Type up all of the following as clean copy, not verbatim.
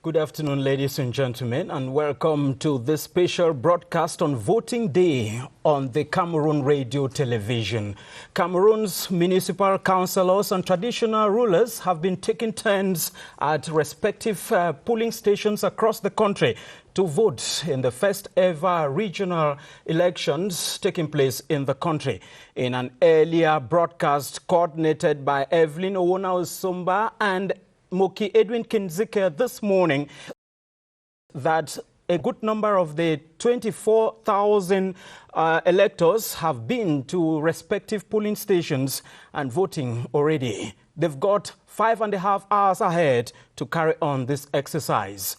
Good afternoon, ladies and gentlemen, and welcome to this special broadcast on Voting Day on the Cameroon Radio Television. Cameroon's municipal councillors and traditional rulers have been taking turns at respective polling stations across the country to vote in the first ever regional elections taking place in the country. In an earlier broadcast coordinated by Evelyn Owona-Osumba and Moki Edwin Kinzike this morning, that a good number of the 24,000 electors have been to respective polling stations and voting already. They've got 5.5 hours ahead to carry on this exercise.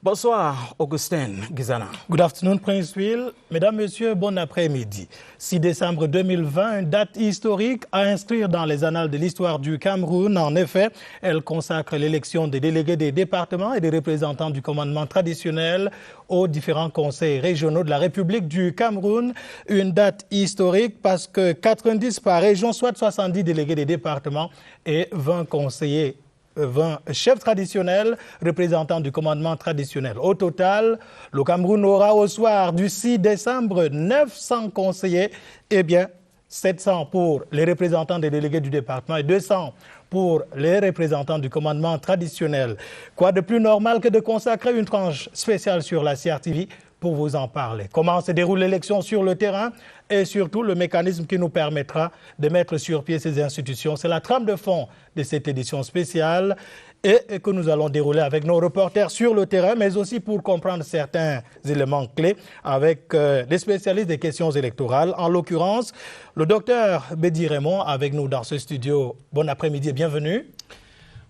Bonsoir, Augustin Gizana. Good afternoon, Prince Will. Mesdames, Messieurs, bon après-midi. 6 décembre 2020, une date historique à inscrire dans les annales de l'histoire du Cameroun. En effet, elle consacre l'élection des délégués des départements et des représentants du commandement traditionnel aux différents conseils régionaux de la République du Cameroun. Une date historique parce que 90 par région, soit 70 délégués des départements et 20 conseillers 20 chefs traditionnels représentants du commandement traditionnel. Au total, le Cameroun aura au soir du 6 décembre 900 conseillers, et bien 700 pour les représentants des délégués du département et 200 pour les représentants du commandement traditionnel. Quoi de plus normal que de consacrer une tranche spéciale sur la CRTV pour vous en parler. Comment se déroule l'élection sur le terrain et surtout le mécanisme qui nous permettra de mettre sur pied ces institutions. C'est la trame de fond de cette édition spéciale et que nous allons dérouler avec nos reporters sur le terrain, mais aussi pour comprendre certains éléments clés avec des spécialistes des questions électorales. En l'occurrence, le docteur Bédi Raymond avec nous dans ce studio. Bon après-midi et bienvenue.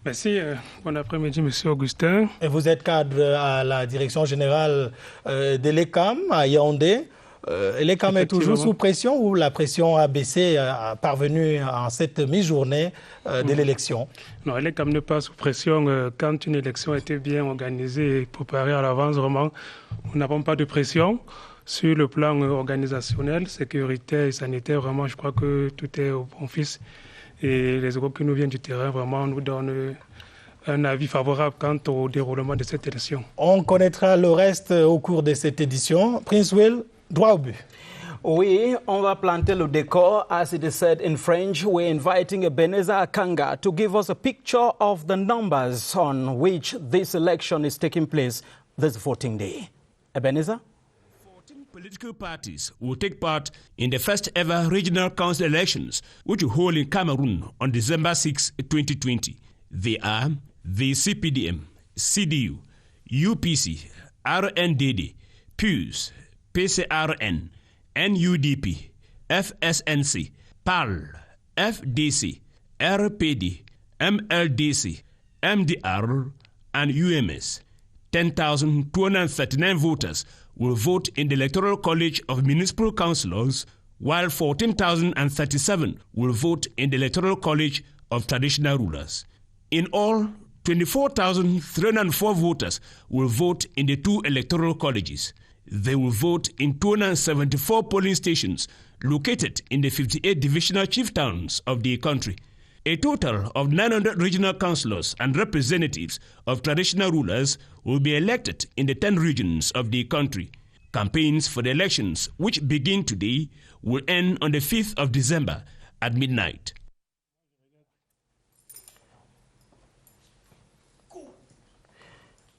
Merci. Bon après-midi, monsieur Augustin. Et vous êtes cadre à la direction générale de l'ECAM à Yaoundé. L'ECAM est toujours sous pression ou la pression a baissé, parvenue en cette mi-journée de l'élection? Non, l'ECAM n'est pas sous pression. Quand une élection était bien organisée et préparée à l'avance, vraiment, nous n'avons pas de pression. Sur le plan organisationnel, sécuritaire et sanitaire, vraiment, je crois que tout est au bon fils. Et les échos qui nous viennent du terrain vraiment nous donnent un avis favorable quant au déroulement de cette élection. On connaîtra le reste au cours de cette édition. Prince Will, droit au but. Oui, on va planter le décor. As it is said in French, we're inviting Ebenezer Akanga to give us a picture of the numbers on which this election is taking place this voting day. Ebenezer? Political parties will take part in the first ever regional council elections, which will hold in Cameroon on December 6, 2020. They are the CPDM, CDU, UPC, RNDD, PUS, PCRN, NUDP, FSNC, PAL, FDC, RPD, MLDC, MDR, and UMS. 10,239 voters will vote in the Electoral College of Municipal Councillors, while 14,037 will vote in the Electoral College of Traditional Rulers. In all, 24,304 voters will vote in the two electoral colleges. They will vote in 274 polling stations located in the 58 divisional chief towns of the country. A total of 900 regional councillors and representatives of traditional rulers will be elected in the 10 regions of the country. Campaigns for the elections, which begin today, will end on the 5th of December at midnight.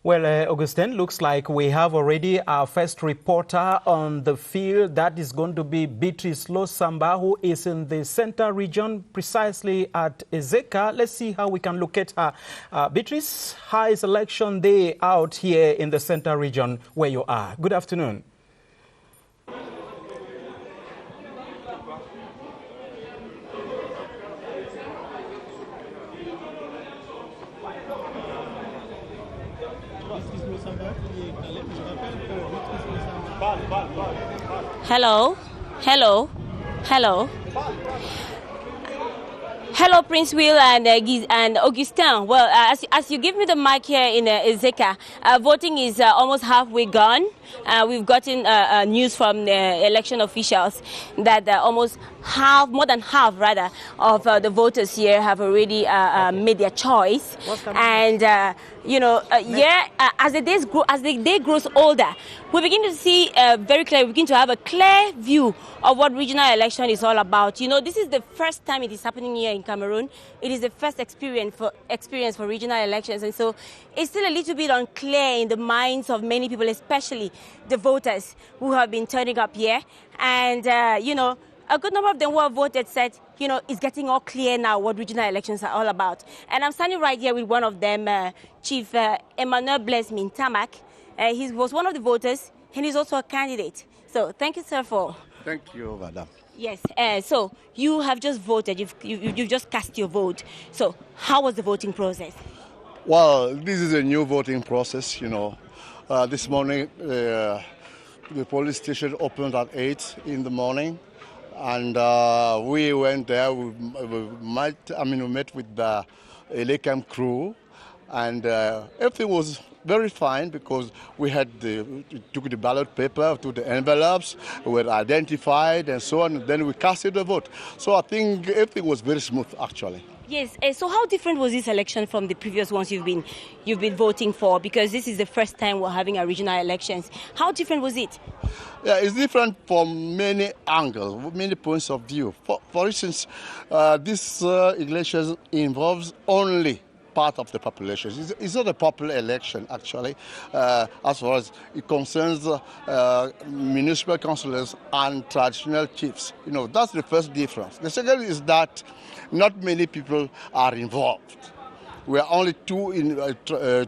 Well, Augustin, looks like we have already our first reporter on the field. That is going to be Beatrice Losamba, who is in the center region, precisely at Ezeka. Let's see how we can locate her. Beatrice, how is election day out here in the center region where you are? Good afternoon. Hello, hello, hello. Hello, Prince Will and Augustin. Well, as you give me the mic here in Ezeka, voting is almost halfway gone. we've gotten news from the election officials that more than half of the voters here have already made their choice. And as the day grows older, we begin to see very clear. We begin to have a clear view of what regional election is all about. This is the first time it is happening here in Cameroon. It is the first experience for regional elections, and so it's still a little bit unclear in the minds of many people, especially the voters who have been turning up here. And a good number of them who have voted said, it's getting all clear now what regional elections are all about. And I'm standing right here with one of them, Chief Emmanuel Blaise Mintamak. He was one of the voters, and he's also a candidate. So thank you, sir, for... Thank you, madam. Yes, so you have just voted, you've just cast your vote. So how was the voting process? Well, this is a new voting process, This morning, the police station opened at 8 in the morning. And we went there, we met with the ELECAM crew. And everything was very fine because we took the ballot paper to the envelopes, were identified and so on, and then we casted the vote. So I think everything was very smooth, actually. Yes. So how different was this election from the previous ones you've been voting for? Because this is the first time we're having our regional elections. How different was it? Yeah, it's different from many angles, many points of view. For instance, this election involves only part of the population. It's not a popular election, actually, as far as it concerns municipal councillors and traditional chiefs. That's the first difference. The second is that not many people are involved. We are only two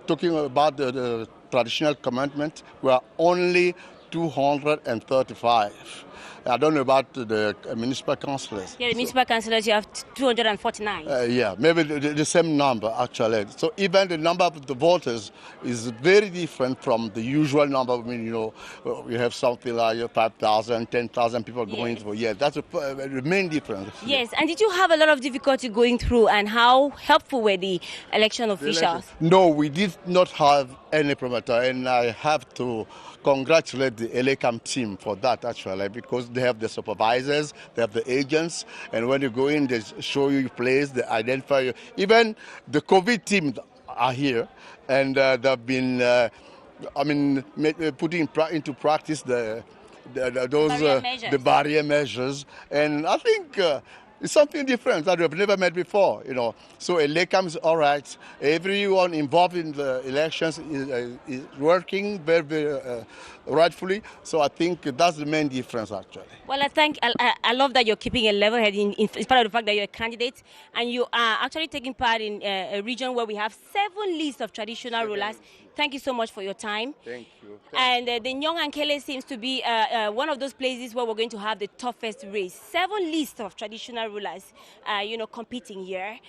talking about the traditional commandment. We are only 235. I don't know about the municipal councillors. Yeah, the municipal councillors, you have 249. Yeah, maybe the same number, actually. So even the number of the voters is very different from the usual number. We have something like 5,000, 10,000 people going through. Yeah, that's the main difference. Yes, and did you have a lot of difficulty going through, and how helpful were the election officials? No, we did not have any problem at all, and I have to congratulate the ELECAM team for that, actually, because they have the supervisors, they have the agents, and when you go in, they show you your place, they identify you. Even the COVID team are here, and they've been, putting into practice the barrier measures, and I think it's something different that we've never met before, So ELECAM is all right. Everyone involved in the elections is working very, very rightfully. So I think that's the main difference, actually. Well, I love that you're keeping a level head in spite of the fact that you're a candidate, and you are actually taking part in a region where we have 7 lists of traditional rulers. Thank you so much for your time. Thank you. And the Nyong-Ankele seems to be one of those places where we're going to have the toughest race. 7 lists of traditional rulers, competing here.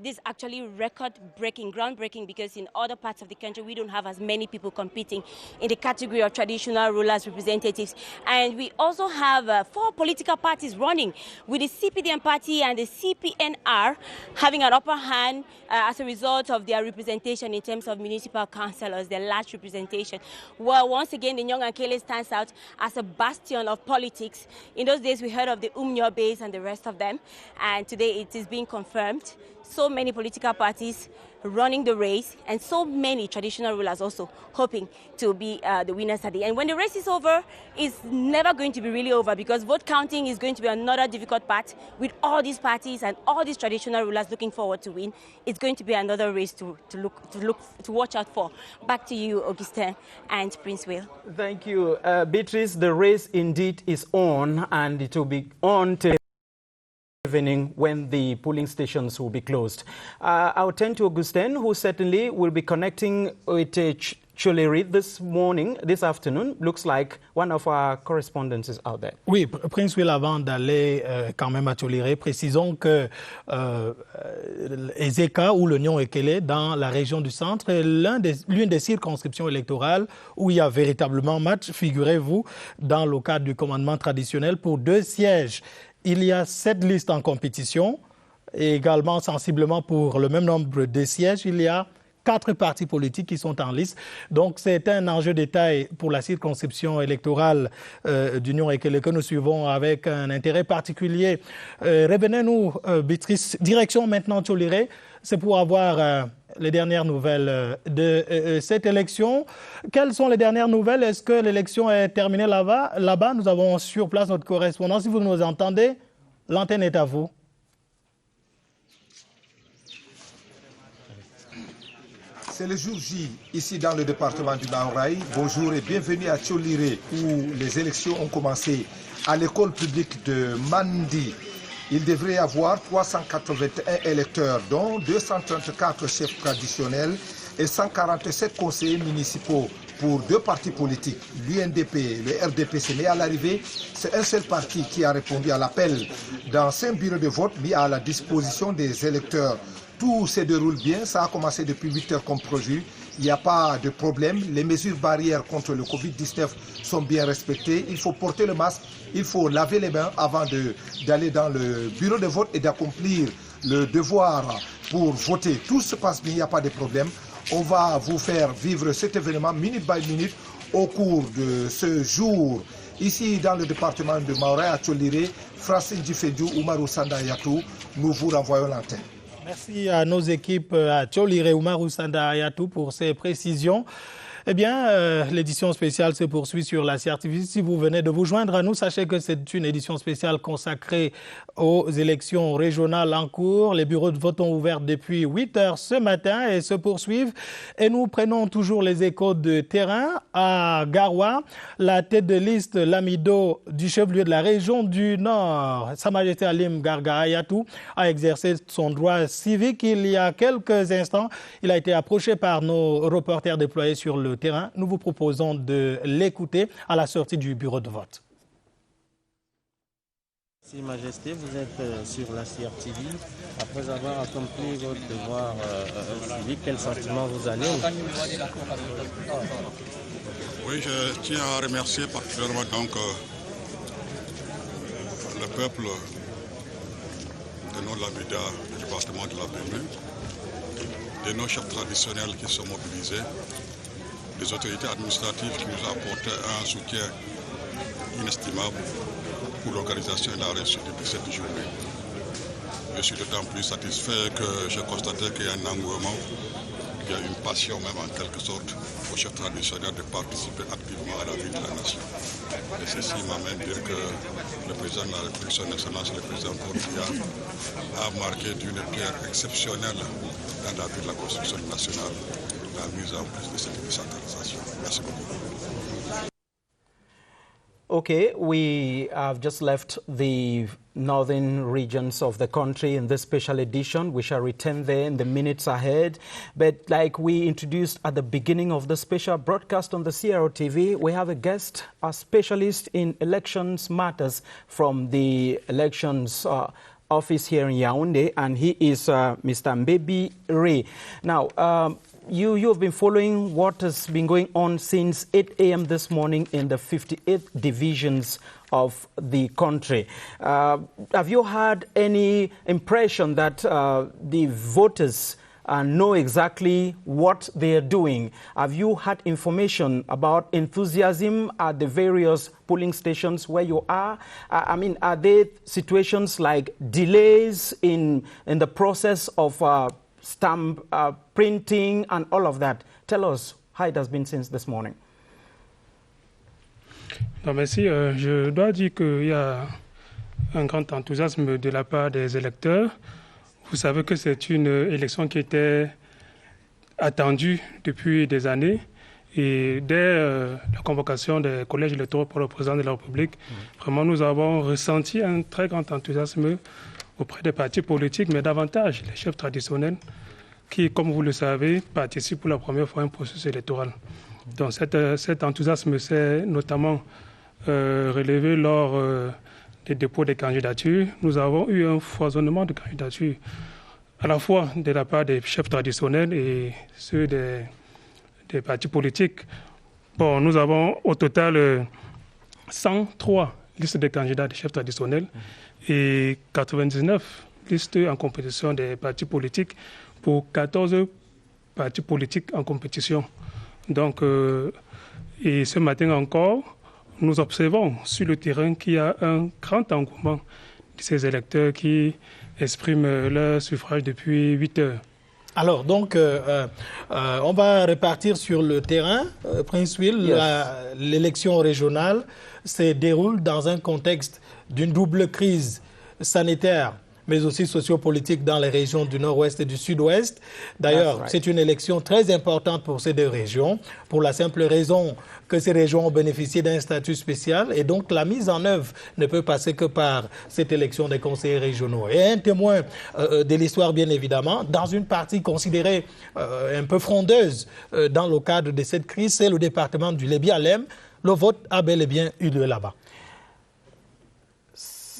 This actually record-breaking, groundbreaking, because in other parts of the country, we don't have as many people competing in the category of traditional rulers representatives. And we also have 4 political parties running, with the CPDM party and the CPNR having an upper hand as a result of their representation in terms of municipal councillors, their large representation. Well, once again, the Nyong-Ankele stands out as a bastion of politics. In those days, we heard of the Umnyo-Base and the rest of them, and today it is being confirmed. So many political parties running the race, and so many traditional rulers also hoping to be the winners at the end. When the race is over, it's never going to be really over, because vote counting is going to be another difficult part with all these parties and all these traditional rulers looking forward to win. It's going to be another race to watch out for. Back to you, Augustin and Prince Will. Thank you, Beatrice. The race indeed is on, and it will be on till evening when the polling stations will be closed. I'll turn to Augustin, who certainly will be connecting with Choleri this afternoon. Looks like one of our correspondents is out there. Oui, Prince Will, avant d'aller quand même à Choleri, précisons que Ezeka ou le Nyong-Ankele, dans la région du centre, est l'une des circonscriptions électorales où il y a véritablement match, figurez-vous, dans le cadre du commandement traditionnel pour 2 sièges. Il y a 7 listes en compétition et également sensiblement pour le même nombre de sièges, il y a 4 partis politiques qui sont en lice. Donc, c'est un enjeu de taille pour la circonscription électorale d'Union et que nous suivons avec un intérêt particulier. Revenez-nous, Béatrice. Direction maintenant Tcholiré. C'est pour avoir les dernières nouvelles de cette élection. Quelles sont les dernières nouvelles? Est-ce que l'élection est terminée là-bas? Nous avons sur place notre correspondant. Si vous nous entendez, l'antenne est à vous. C'est le jour J, ici dans le département du Maoraï. Bonjour et bienvenue à Tcholiré, où les élections ont commencé à l'école publique de Mandi. Il devrait y avoir 381 électeurs, dont 234 chefs traditionnels et 147 conseillers municipaux pour 2 partis politiques, l'UNDP et le RDPC. Mais à l'arrivée, c'est un seul parti qui a répondu à l'appel dans 5 bureaux de vote mis à la disposition des électeurs. Tout se déroule bien, ça a commencé depuis 8 heures comme prévu. Il n'y a pas de problème. Les mesures barrières contre le Covid-19 sont bien respectées. Il faut porter le masque, il faut laver les mains avant d'aller dans le bureau de vote et d'accomplir le devoir pour voter. Tout se passe bien, il n'y a pas de problème. On va vous faire vivre cet événement minute by minute au cours de ce jour. Ici, dans le département de Maoraï, à Tcholiré, Francine Djifediou, Oumarou Sanda Yatou, nous vous renvoyons l'antenne. Merci à nos équipes à Tcholiré, Oumarou Sanda Ayatou pour ces précisions. Eh bien, l'édition spéciale se poursuit sur la CRTV. Si vous venez de vous joindre à nous, sachez que c'est une édition spéciale consacrée aux élections régionales en cours. Les bureaux de vote ont ouvert depuis 8 heures ce matin et se poursuivent. Et nous prenons toujours les échos de terrain à Garoua. La tête de liste Lamido du chef-lieu de la région du Nord, Sa Majesté Alim Garga Ayatou, a exercé son droit civique il y a quelques instants. Il a été approché par nos reporters déployés sur le terrain. Nous vous proposons de l'écouter à la sortie du bureau de vote. Merci Majesté, vous êtes sur la CRTV. Après avoir accompli votre devoir civique, quel sentiment vous avez? Oui, je tiens à remercier particulièrement donc le peuple de Nord-Lamida, du département de la Bénin, de nos chefs traditionnels qui sont mobilisés, des autorités administratives qui nous ont apporté un soutien inestimable pour l'organisation et la réussite de cette journée. Je suis d'autant plus satisfait que j'ai constaté qu'il y a un engouement, qu'il y a une passion même en quelque sorte aux chefs traditionnels de participer activement à la vie de la nation. Et ceci m'amène à dire que le président de la République, son Excellence, le président Paul Biya, a marqué d'une pierre exceptionnelle dans la vie de la construction nationale la mise en place de cette décentralisation. Merci beaucoup. Okay, we have just left the northern regions of the country in this special edition. We shall return there in the minutes ahead. But like we introduced at the beginning of the special broadcast on the CRTV, we have a guest, a specialist in elections matters from the elections office here in Yaoundé, and he is Mr. Mbebi Ray. Now, you have been following what has been going on since 8 a.m. this morning in the 58 divisions of the country. Have you had any impression that the voters know exactly what they are doing? Have you had information about enthusiasm at the various polling stations where you are? I mean, are there situations like delays in the process of stamp printing and all of that? Tell us how it has been since this morning. Non, merci. Je dois dire qu'il y a un grand enthousiasme de la part des électeurs. Vous savez que c'est une élection qui était attendue depuis des années. Et dès la convocation des collèges électoraux pour le président de la République, vraiment nous avons ressenti un très grand enthousiasme auprès des partis politiques, mais davantage les chefs traditionnels qui, comme vous le savez, participent pour la première fois à un processus électoral. Donc cet enthousiasme s'est notamment relevé lors des dépôts des candidatures. Nous avons eu un foisonnement de candidatures, à la fois de la part des chefs traditionnels et ceux des partis politiques. Bon, nous avons au total 103 listes de candidats des chefs traditionnels et 99 listes en compétition des partis politiques pour 14 partis politiques en compétition. Donc, et ce matin encore, nous observons sur le terrain qu'il y a un grand engouement de ces électeurs qui expriment leur suffrage depuis 8 heures. Alors, donc, on va repartir sur le terrain. Prince Will, Yes. l'élection régionale se déroule dans un contexte d'une double crise sanitaire, mais aussi sociopolitique dans les régions du Nord-Ouest et du Sud-Ouest. D'ailleurs, c'est une élection très importante pour ces deux régions, pour la simple raison que ces régions ont bénéficié d'un statut spécial et donc la mise en œuvre ne peut passer que par cette élection des conseillers régionaux. Et un témoin de l'histoire, bien évidemment, dans une partie considérée un peu frondeuse dans le cadre de cette crise, c'est le département du Lébi-Alem. Le vote a bel et bien eu lieu là-bas.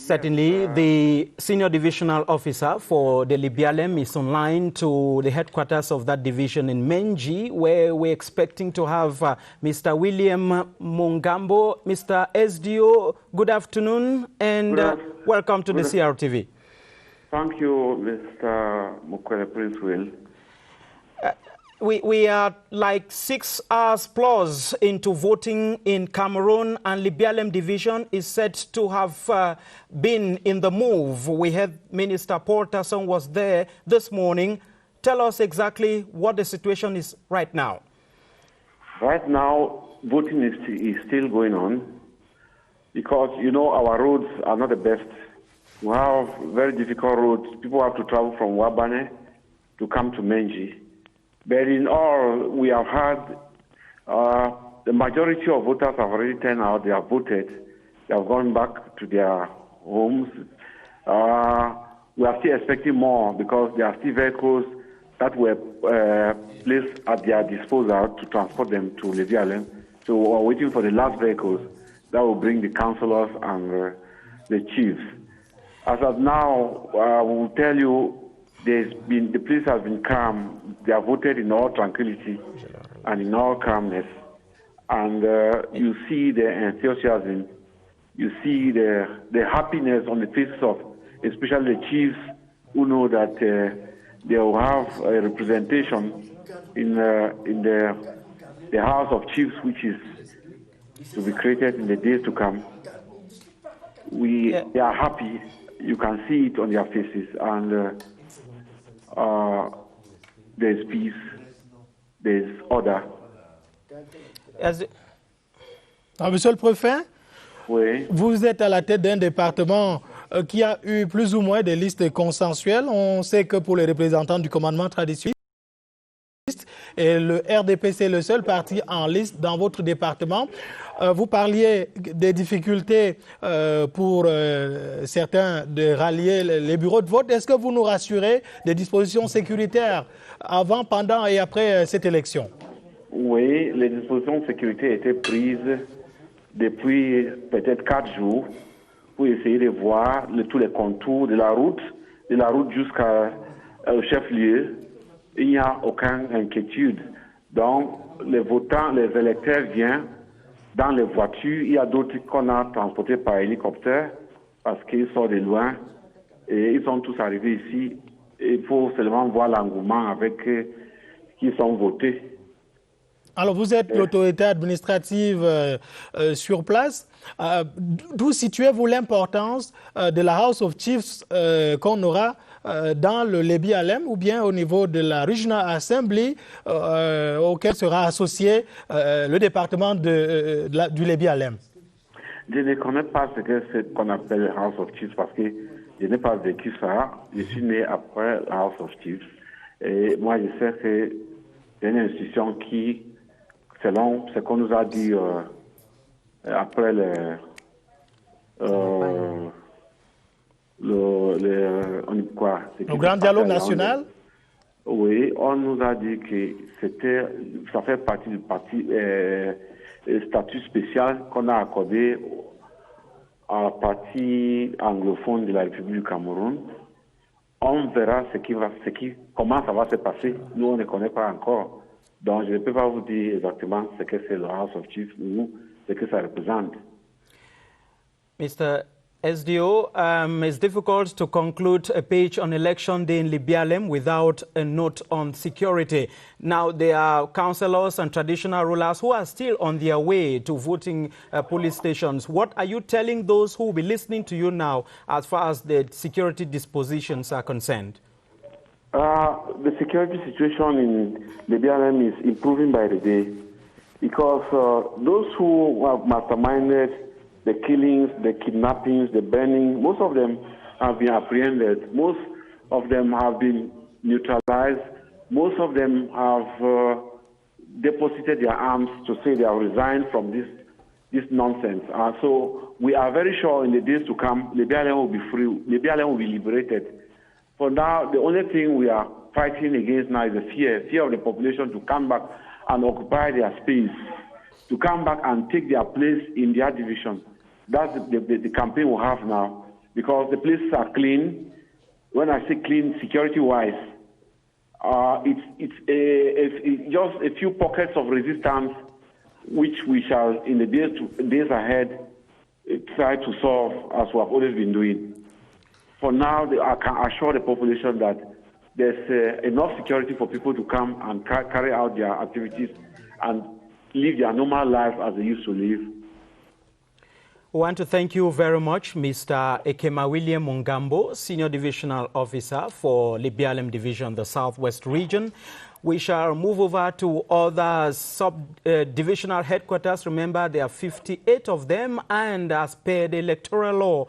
Certainly, the senior divisional officer for the Lébi-Alem is online to the headquarters of that division in Menji, where we're expecting to have Mr. William Mungambo. Mr. SDO, good afternoon and welcome to the CRTV. Thank you, Mr. Mukwele Prince Will. We are like 6 hours plus into voting in Cameroon, and Lébi-Alem division is said to have been in the move. We had Minister Porterson was there this morning. Tell us exactly what the situation is right now. Right now, voting is still going on because, you know, our roads are not the best. We have very difficult roads. People have to travel from Wabane to come to Menji. But in all, we have had the majority of voters have already turned out. They have voted. They have gone back to their homes. We are still expecting more because there are still vehicles that were placed at their disposal to transport them to Lébi-Alem. So we are waiting for the last vehicles that will bring the councillors and the chiefs. As of now, we will tell you the place has been calm. They have voted in all tranquility and in all calmness. And you see the enthusiasm, you see the happiness on the faces of especially the chiefs who know that they will have a representation in the House of Chiefs, which is to be created in the days to come. They are happy. You can see it on their faces. And there's peace, there's order. Monsieur le Préfet, oui. Vous êtes à la tête d'un département qui a eu plus ou moins des listes consensuelles. On sait que pour les représentants du commandement traditionnel, et le RDP, c'est le seul parti en liste dans votre département. Vous parliez des difficultés pour certains de rallier les bureaux de vote. Est-ce que vous nous rassurez des dispositions sécuritaires avant, pendant et après cette élection? Oui, les dispositions de sécurité étaient prises depuis peut-être 4 jours pour essayer de voir tous les contours de la route jusqu'au chef-lieu. Il n'y a aucune inquiétude. Donc, les votants, les électeurs viennent dans les voitures. Il y a d'autres qu'on a transportés par hélicoptère parce qu'ils sont de loin et ils sont tous arrivés ici. Il faut seulement voir l'engouement avec qui sont votés. Alors, vous êtes l'autorité administrative sur place. D'où situez-vous l'importance de la House of Chiefs qu'on aura dans le Lébi-Alem ou bien au niveau de la Regional Assembly auquel sera associé le département du Lébi-Alem? Je ne connais pas ce qu'on appelle House of Chiefs parce que je n'ai pas vécu ça. Je suis né après la House of Chiefs. Et moi, je sais que c'est une institution qui, selon ce qu'on nous a dit après le grand dialogue national? Oui, on nous a dit que ça fait partie du parti statut spécial qu'on a accordé à la partie anglophone de la République du Cameroun. On verra comment ça va se passer. Nous, on ne connaît pas encore. Donc, je ne peux pas vous dire exactement ce que c'est le House of Chiefs ou ce que ça représente. Mr. SDO, it's difficult to conclude a page on election day in Libialem without a note on security. Now, there are councillors and traditional rulers who are still on their way to voting police stations. What are you telling those who will be listening to you now as far as the security dispositions are concerned? The security situation in Libialem is improving by the day because those who have masterminded the killings, the kidnappings, the burning, most of them have been apprehended. Most of them have been neutralized. Most of them have deposited their arms to say they have resigned from this nonsense. So we are very sure in the days to come, Libialem will be free, Libialem will be liberated. For now, the only thing we are fighting against now is the fear of the population to come back and occupy their space, to come back and take their place in their division. That's the campaign we have now, because the places are clean. When I say clean, security-wise, it's just a few pockets of resistance, which we shall, in the days ahead, try to solve as we have always been doing. For now, I can assure the population that there's enough security for people to come and carry out their activities and live their normal life as they used to live. We want to thank you very much, Mr. Ekema William Mungambo, Senior Divisional Officer for Libialem Division, the Southwest Region. We shall move over to other sub-divisional headquarters. Remember, there are 58 of them, and as per the electoral law,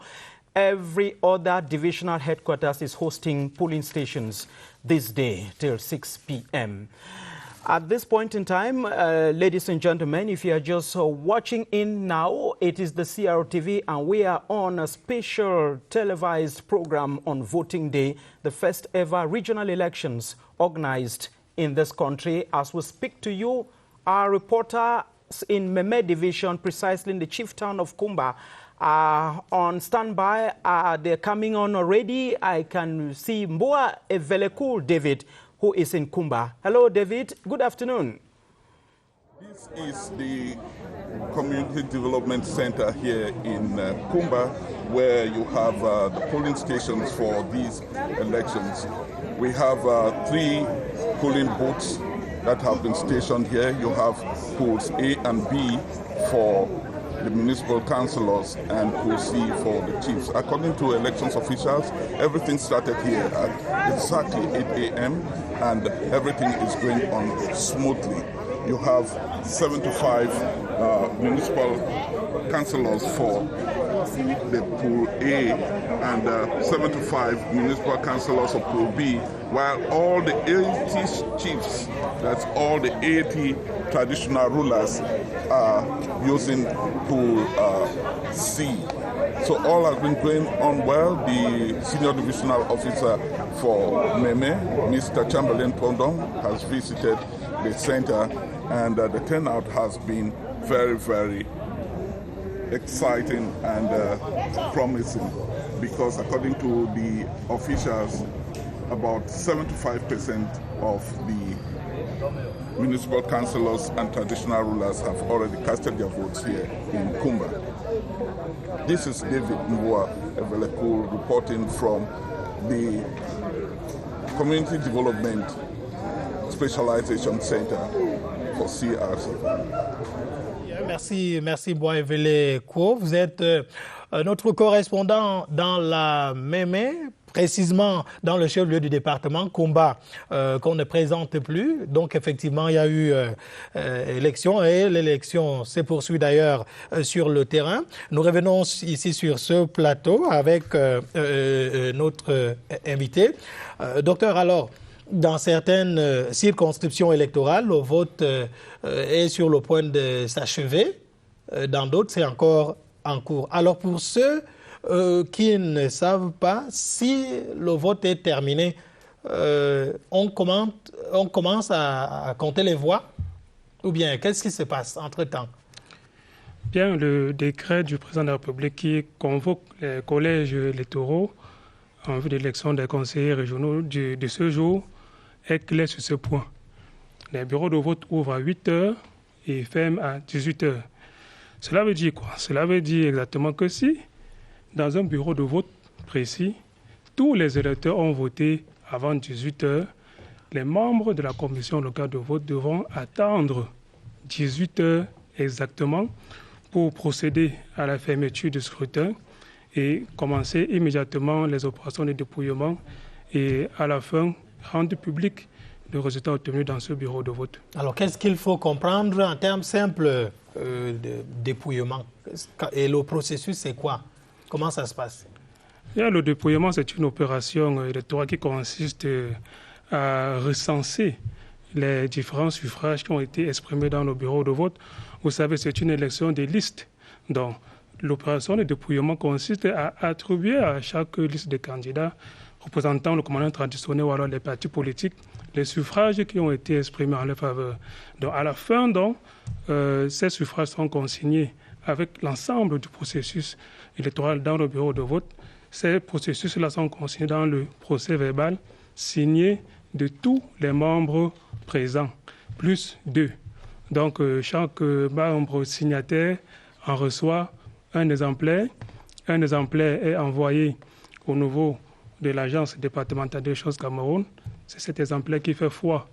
every other divisional headquarters is hosting polling stations this day till 6 p.m. At this point in time, ladies and gentlemen, if you are just watching in now, it is the CRTV, and we are on a special televised program on Voting Day, the first ever regional elections organized in this country. As we speak to you, our reporters in Meme Division, precisely in the chief town of Kumba, are on standby. They're coming on already. I can see Mboa Evelekul David, who is in Kumba. Hello, David. Good afternoon. This is the Community Development Center here in Kumba, where you have the polling stations for these elections. We have 3 polling booths that have been stationed here. You have pools A and B for the municipal councillors and pool C for the chiefs. According to elections officials, everything started here at exactly 8 a.m. and everything is going on smoothly. You have 75 municipal councillors for the pool A and 75 municipal councillors of pool B, while all the 80 chiefs, that's all the 80 traditional rulers, are using pool C. So all has been going on well. The senior divisional officer for Meme, Mr. Chamberlain Pondong, has visited the center, and the turnout has been very, very exciting and promising, because according to the officials, about 75% of the municipal councillors and traditional rulers have already casted their votes here in Kumba. This is David Mboa Evelekul reporting from the Community Development Specialization Center for CRC. Merci Mboa Evelekul. Vous êtes notre correspondant dans la Meme, précisément dans le chef-lieu du département, Kumba, qu'on ne présente plus. Donc effectivement, il y a eu élection et l'élection se poursuit d'ailleurs sur le terrain. Nous revenons ici sur ce plateau avec notre invité. Docteur, alors, dans certaines circonscriptions électorales, le vote est sur le point de s'achever. Dans d'autres, c'est encore en cours. Alors pour ceux qui ne savent pas si le vote est terminé, on commence à compter les voix, ou bien qu'est-ce qui se passe entre-temps? Bien, le décret du président de la République qui convoque les collèges électoraux en vue de l'élection des conseillers régionaux de ce jour est clair sur ce point. Les bureaux de vote ouvrent à 8 h et ferment à 18 h. Cela veut dire quoi? Cela veut dire exactement que si dans un bureau de vote précis, tous les électeurs ont voté avant 18 heures. Les membres de la commission locale de vote devront attendre 18 heures exactement pour procéder à la fermeture du scrutin et commencer immédiatement les opérations de dépouillement et à la fin rendre public le résultat obtenu dans ce bureau de vote. Alors qu'est-ce qu'il faut comprendre en termes simples de dépouillement? Et le processus, c'est quoi? Comment ça se passe? Bien, le dépouillement, c'est une opération électorale qui consiste à recenser les différents suffrages qui ont été exprimés dans le bureau de vote. Vous savez, c'est une élection des listes. Donc, l'opération de dépouillement consiste à attribuer à chaque liste de candidats représentant le commandant traditionnel ou alors les partis politiques les suffrages qui ont été exprimés en leur faveur. Donc, à la fin, ces suffrages sont consignés avec l'ensemble du processus électoral dans le bureau de vote. Ces processus-là sont consignés dans le procès verbal signé de tous les membres présents, plus 2. Donc, chaque membre signataire en reçoit un exemplaire. Un exemplaire est envoyé au niveau de l'Agence départementale des choses Cameroun. C'est cet exemplaire qui fait foi.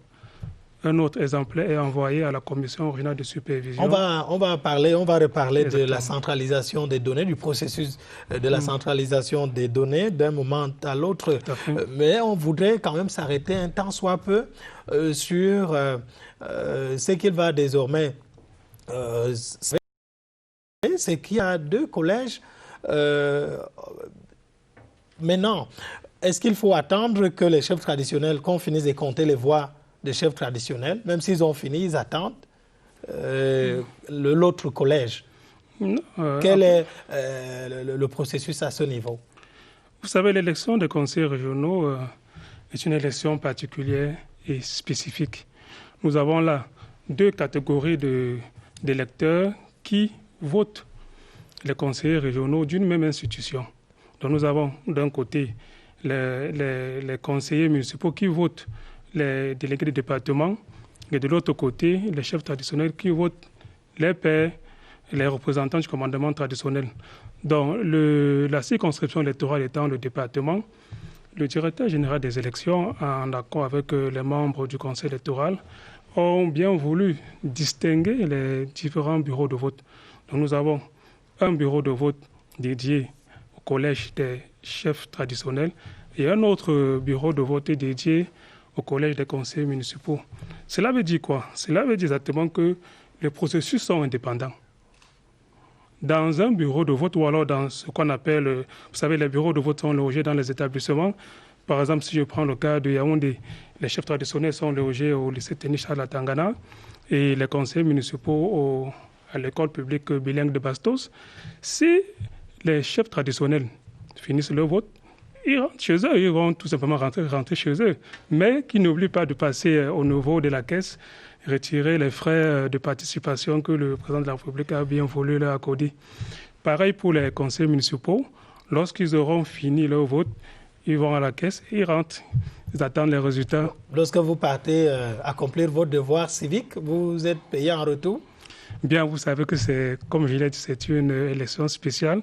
Un autre exemplaire est envoyé à la commission régionale de supervision. On va reparler de la centralisation des données, du processus de la centralisation des données d'un moment à l'autre. Mais on voudrait quand même s'arrêter un tant soit peu sur ce qu'il va désormais. C'est qu'il y a 2 collèges. Maintenant, est-ce qu'il faut attendre que les chefs traditionnels, qu'on finisse de compter les voix des chefs traditionnels, même s'ils ont fini, ils attendent l'autre collège? Quel est le processus à ce niveau? Vous savez, l'élection des conseils régionaux est une élection particulière et spécifique. Nous avons là 2 catégories d'électeurs qui votent les conseillers régionaux d'une même institution. Donc nous avons d'un côté les conseillers municipaux qui votent les délégués de département et de l'autre côté les chefs traditionnels qui votent les pairs, les représentants du commandement traditionnel. Dans la circonscription électorale étant le département, le directeur général des élections, en accord avec les membres du conseil électoral, ont bien voulu distinguer les différents bureaux de vote. Donc nous avons un bureau de vote dédié au collège des chefs traditionnels et un autre bureau de vote dédié au collège des conseillers municipaux. Cela veut dire quoi? Cela veut dire exactement que les processus sont indépendants. Dans un bureau de vote ou alors dans ce qu'on appelle, vous savez, les bureaux de vote sont logés dans les établissements. Par exemple, si je prends le cas de Yaoundé, les chefs traditionnels sont logés au lycée Ténicha la Tangana et les conseillers municipaux à l'école publique bilingue de Bastos. Si les chefs traditionnels finissent leur vote, ils rentrent chez eux, ils vont tout simplement rentrer chez eux, mais qu'ils n'oublient pas de passer au niveau de la caisse, retirer les frais de participation que le président de la République a bien voulu leur accorder. Pareil pour les conseils municipaux, lorsqu'ils auront fini leur vote, ils vont à la caisse, ils rentrent, ils attendent les résultats. Lorsque vous partez accomplir votre devoir civique, vous êtes payé en retour? Bien, vous savez que c'est, comme je l'ai dit, c'est une élection spéciale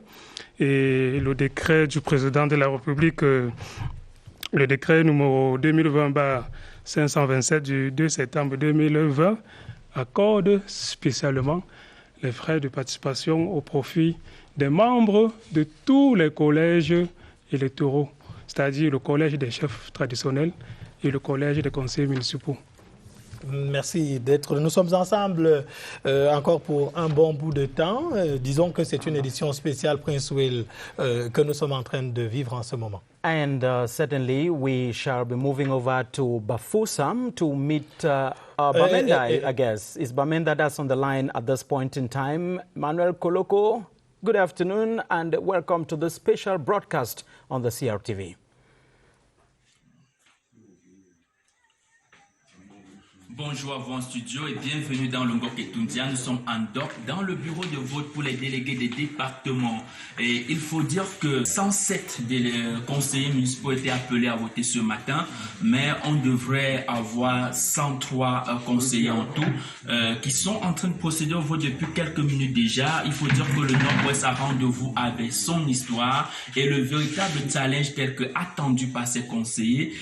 et le décret du président de la République, le décret numéro 2020-527 du 2 septembre 2020 accorde spécialement les frais de participation au profit des membres de tous les collèges électoraux, c'est-à-dire le collège des chefs traditionnels et le collège des conseillers municipaux. Merci d'être. Nous sommes ensemble encore pour un bon bout de temps. Disons que c'est une édition spéciale Prince Will que nous sommes en train de vivre en ce moment. And certainly we shall be moving over to Bafoussam to meet Bamenda, I guess. Is Bamenda that's on the line at this point in time? Manuel Koloko, good afternoon and welcome to the special broadcast on the CRTV. Bonjour à vous en studio et bienvenue dans le Ngok et Toundia. Nous sommes en DOC dans le bureau de vote pour les délégués des départements. Et il faut dire que 107 conseillers municipaux étaient appelés à voter ce matin, mais on devrait avoir 103 conseillers en tout qui sont en train de procéder au vote depuis quelques minutes déjà. Il faut dire que le Nord-Ouest a rendez-vous avec son histoire et le véritable challenge tel que attendu par ces conseillers,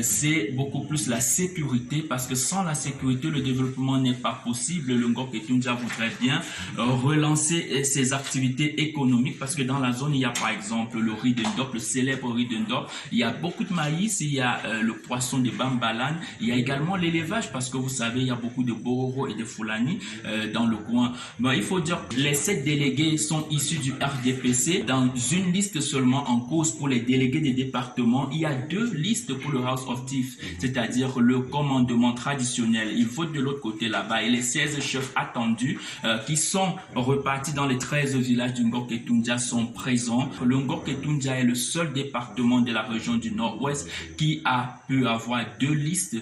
c'est beaucoup plus la sécurité, parce que sans la sécurité, le développement n'est pas possible. Le Ngok et Toundia voudrait bien relancer ses activités économiques, parce que dans la zone, il y a par exemple le riz de Ndop, le célèbre riz de Ndop, il y a beaucoup de maïs, il y a le poisson de Bambalan, il y a également l'élevage, parce que vous savez, il y a beaucoup de Bororo et de Fulani dans le coin. Bon, il faut dire que les 7 délégués sont issus du RDPC. Dans une liste seulement en cause pour les délégués des départements, il y a 2 listes pour le House of Chiefs, c'est-à-dire le commandement traditionnel. Ils votent de l'autre côté là-bas, et les 16 chefs attendus qui sont repartis dans les 13 villages du Ngok et Toundia sont présents. Le Ngok et Toundia est le seul département de la région du Nord-Ouest qui a pu avoir 2 listes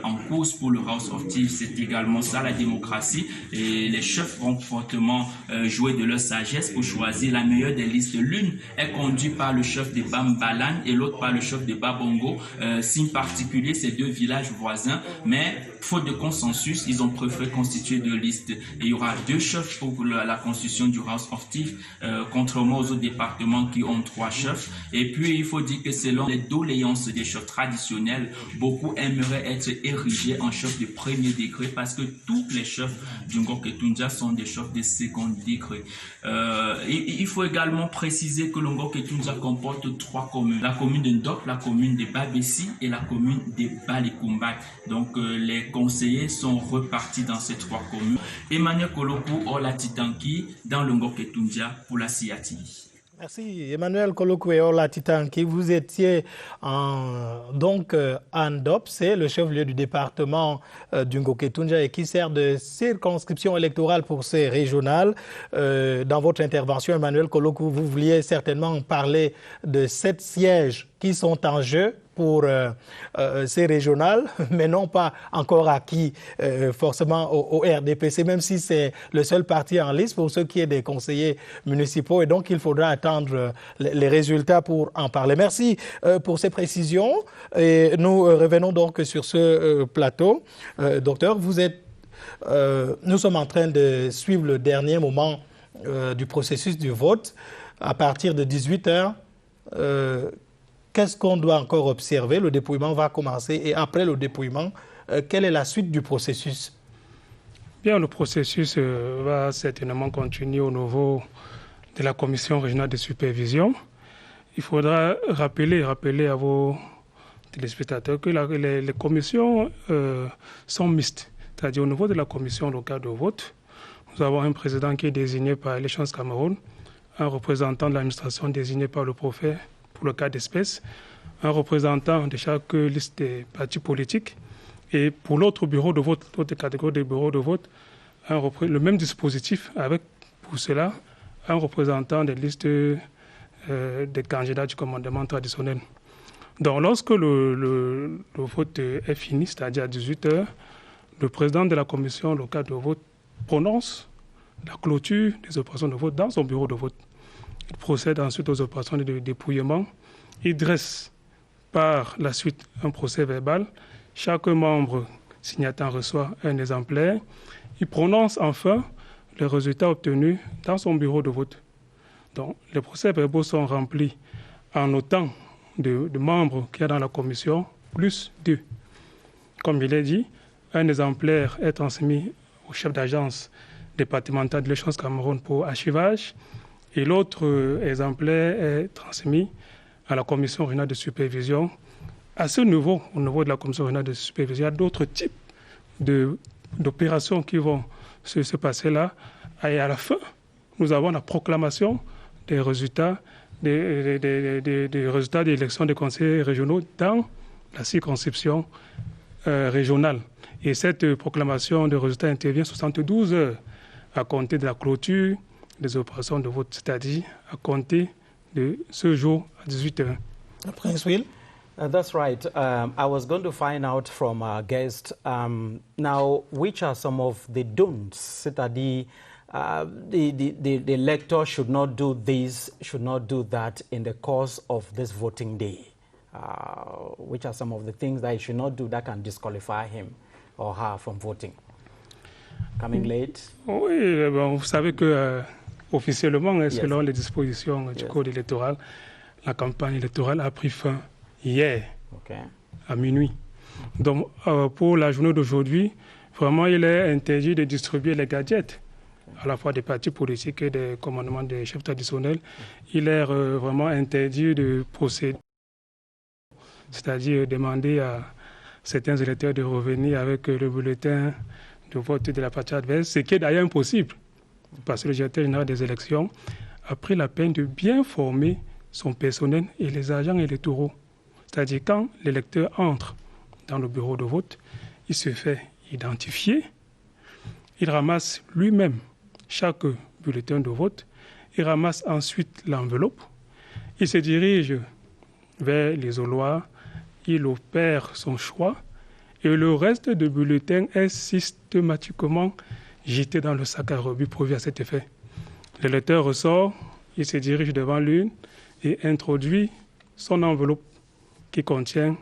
en cause pour le House of Chiefs. C'est également ça la démocratie, et les chefs vont fortement jouer de leur sagesse pour choisir la meilleure des listes. L'une est conduite par le chef de Bambalan et l'autre par le chef de Babongo, signe particulier ces 2 villages voisins, mais faute de consensus, ils ont préféré constituer 2 listes. Et il y aura 2 chefs pour la constitution du House of Chiefs, contrairement aux autres départements qui ont 3 chefs. Et puis il faut dire que selon les doléances des chefs traditionnels, beaucoup aimeraient être érigés en chefs de premier degré, parce que tous les chefs du Ngok et Toundia sont des chefs de second degré. Il faut également préciser que le Ngok et Toundia comporte 3 communes. La commune de Ndop, la commune de Babessi et la commune de Balikumbat. Donc les conseillers sont repartis dans ces 3 communes. Emmanuel Kolokou, Ola Titanki, dans le Ngok et Toundia pour la CIATV. Merci Emmanuel Kolokou et Ola Titanki. Vous étiez en Ndop, c'est le chef-lieu du département du Ngok et Toundia et qui sert de circonscription électorale pour ces régionales. Dans votre intervention, Emmanuel Kolokou, vous vouliez certainement parler de 7 sièges qui sont en jeu pour ces régionales, mais non pas encore acquis forcément au RDPC, même si c'est le seul parti en liste pour ce qui est des conseillers municipaux. Et donc, il faudra attendre les résultats pour en parler. Merci pour ces précisions. Et nous revenons donc sur ce plateau. Docteur, nous sommes en train de suivre le dernier moment du processus du vote. À partir de 18h, qu'est-ce qu'on doit encore observer? Le dépouillement va commencer et après le dépouillement, quelle est la suite du processus? Bien, le processus va certainement continuer au niveau de la commission régionale de supervision. Il faudra rappeler à vos téléspectateurs que les commissions sont mixtes. C'est-à-dire au niveau de la commission locale de vote, nous avons un président qui est désigné par Elections Cameroun, un représentant de l'administration désigné par le préfet pour le cas d'espèce, un représentant de chaque liste des partis politiques, et pour l'autre bureau de vote, l'autre catégorie de bureaux de vote, le même dispositif avec, pour cela, un représentant des listes des candidats du commandement traditionnel. Donc lorsque le vote est fini, c'est-à-dire à 18h, le président de la commission locale de vote prononce la clôture des opérations de vote dans son bureau de vote. Il procède ensuite aux opérations de dépouillement. Il dresse par la suite un procès verbal. Chaque membre signataire reçoit un exemplaire. Il prononce enfin les résultats obtenus dans son bureau de vote. Donc, les procès verbaux sont remplis en autant de membres qu'il y a dans la commission, plus 2. Comme il est dit, un exemplaire est transmis au chef d'agence départementale de l'Échange Cameroun pour archivage et l'autre exemplaire est transmis à la commission régionale de supervision. À ce niveau, au niveau de la commission régionale de supervision, il y a d'autres types d'opérations qui vont se passer là. Et à la fin, nous avons la proclamation des résultats des résultats des élections des conseillers régionaux dans la circonscription régionale. Et cette proclamation de résultats intervient 72 heures à compter de la clôture des opérations de vote, c'est-à-dire à compter de ce jour à 18h. Prince Will. That's right. I was going to find out from our guest now which are some of the don'ts that the elector should not do this, should not do that in the course of this voting day. Which are some of the things that he should not do that can disqualify him or her from voting? Coming late? Oui, bon, vous savez que officiellement, selon les dispositions du code électoral, la campagne électorale a pris fin hier à minuit. Donc, pour la journée d'aujourd'hui, vraiment, il est interdit de distribuer les gadgets, à la fois des partis politiques et des commandements des chefs traditionnels. Il est vraiment interdit de procéder, c'est-à-dire demander à certains électeurs de revenir avec le bulletin de vote de la partie adverse, ce qui est d'ailleurs impossible, parce que le directeur général des élections a pris la peine de bien former son personnel et les agents électoraux. C'est-à-dire quand l'électeur entre dans le bureau de vote, il se fait identifier, il ramasse lui-même chaque bulletin de vote, il ramasse ensuite l'enveloppe, il se dirige vers l'isoloir, il opère son choix et le reste du bulletin est systématiquement jeté dans le sac à rebut prévu à cet effet. L'électeur ressort, il se dirige devant l'urne et introduit son enveloppe qui contient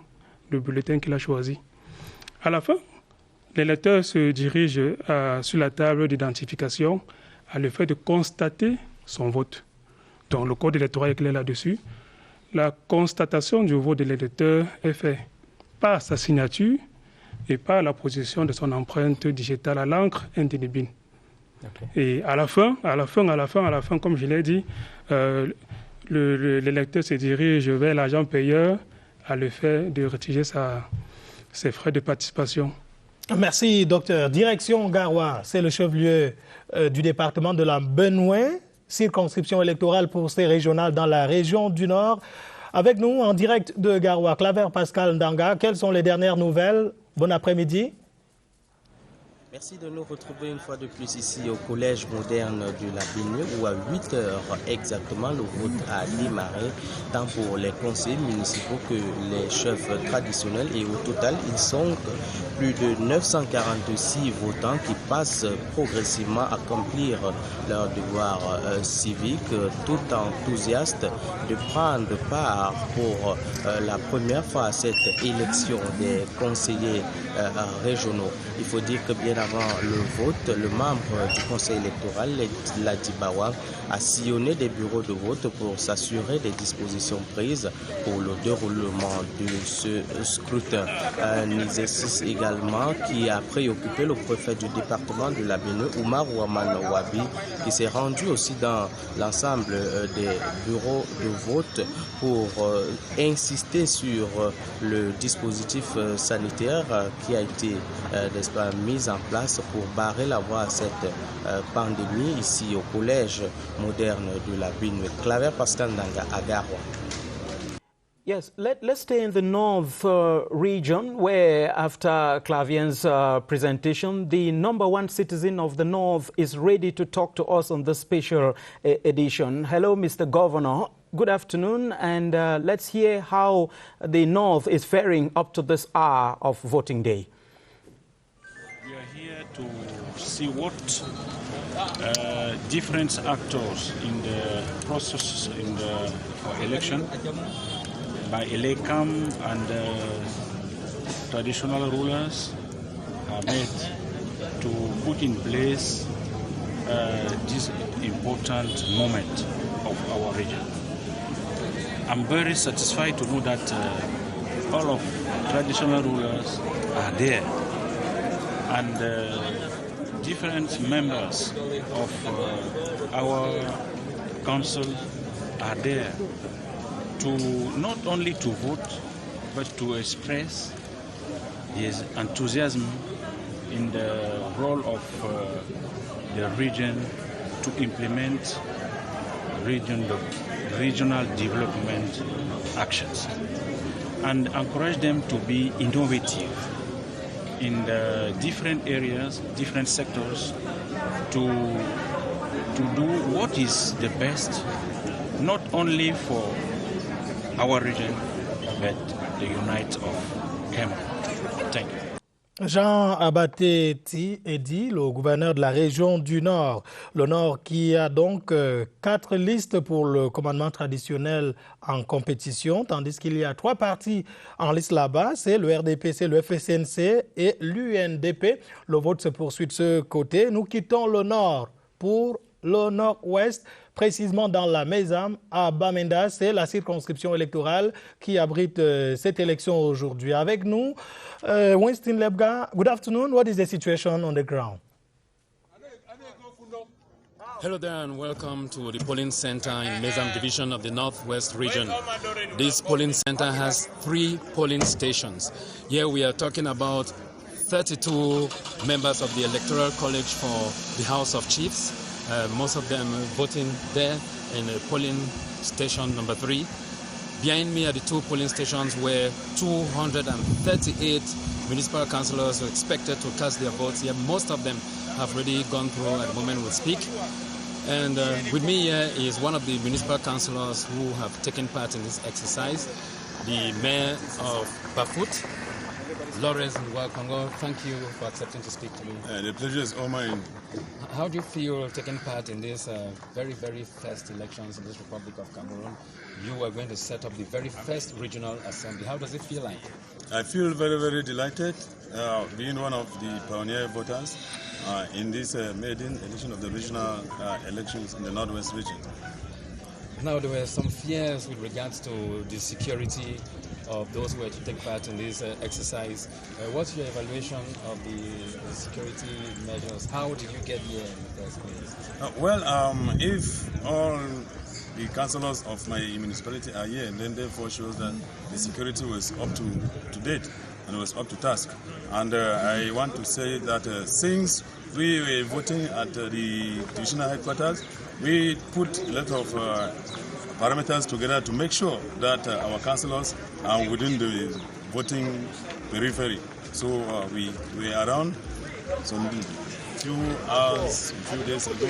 le bulletin qu'il a choisi. À la fin, l'électeur se dirige sur la table d'identification à l'effet de constater son vote. Donc le code électoral est clair là-dessus. La constatation du vote de l'électeur est faite par sa signature et par la position de son empreinte digitale à l'encre indélébile. Et à la fin, comme je l'ai dit, l'électeur se dirige vers l'agent payeur à l'effet de retirer ses frais de participation. Merci, docteur. Direction Garoua, c'est le chef-lieu du département de la Benouin, circonscription électorale pour ces régionales dans la région du Nord. Avec nous, en direct de Garoua, Claver Pascal Ndanga, quelles sont les dernières nouvelles? Bon après-midi. Merci de nous retrouver une fois de plus ici au Collège moderne de la Benue où à 8 heures exactement le vote a démarré tant pour les conseillers municipaux que les chefs traditionnels et au total ils sont plus de 946 votants qui passent progressivement à accomplir leur devoir civique tout enthousiastes de prendre part pour la première fois à cette élection des conseillers régionaux. Il faut dire que bien avant le vote, le membre du conseil électoral, Ladibawa, a sillonné des bureaux de vote pour s'assurer des dispositions prises pour le déroulement de ce scrutin. Un exercice également qui a préoccupé le préfet du département de la Benue, Oumar Ouaman Wabi, qui s'est rendu aussi dans l'ensemble des bureaux de vote pour insister sur le dispositif sanitaire qui a été mis en place pour barrer la voie à cette pandémie ici au collège moderne de la Benue. Claver Pascal Ndanga à Garoua. Yes, let's stay in the north region where after Clavien's presentation, the #1 citizen of the north is ready to talk to us on this special edition. Hello, Mr. Governor. Good afternoon, and let's hear how the north is faring up to this hour of voting day. We are here to see what different actors in the process in the election by ELECAM and traditional rulers have made to put in place this important moment of our region. I'm very satisfied to know that all of traditional rulers are there and different members of our council are there to not only to vote but to express his enthusiasm in the role of the region to implement regional development actions and encourage them to be innovative in the different areas, different sectors to do what is the best, not only for our region, but the unite of Cameroon. Thank you. Jean Abaté Edi, le gouverneur de la région du Nord. Le Nord qui a donc 4 listes pour le commandement traditionnel en compétition, tandis qu'il y a 3 partis en liste là-bas, c'est le RDPC, le FSNC et l'UNDP. Le vote se poursuit de ce côté. Nous quittons le Nord pour le Nord-Ouest, précisément dans la Mézam à Bamenda. C'est la circonscription électorale qui abrite cette élection aujourd'hui. Avec nous, Winston Lebga. Good afternoon. What is the situation on the ground? Hello there and welcome to the polling center in Mézam division of the Northwest region. This polling center has 3 polling stations. Here we are talking about 32 members of the Electoral College for the House of Chiefs. Most of them voting there in polling station number 3. Behind me are the 2 polling stations where 238 municipal councillors are expected to cast their votes. Here, most of them have already gone through at the moment we speak. And with me here is one of the municipal councillors who have taken part in this exercise, the mayor of Bafut, Lawrence Congo. Thank you for accepting to speak to me. The pleasure is all mine. How do you feel taking part in this very, very first elections in this Republic of Cameroon? You are going to set up the very first regional assembly. How does it feel like? I feel very, very delighted being one of the pioneer voters in this maiden edition of the regional elections in the Northwest region. Now, there were some fears with regards to the security of those who were to take part in this exercise. What's your evaluation of the security measures? How did you get here in the first place? If all the councillors of my municipality are here, then therefore shows that the security was up to date and was up to task. And I want to say that since we were voting at the divisional headquarters, we put a lot of parameters together to make sure that our councillors are within the voting periphery. So we were around some few hours, a few days ago,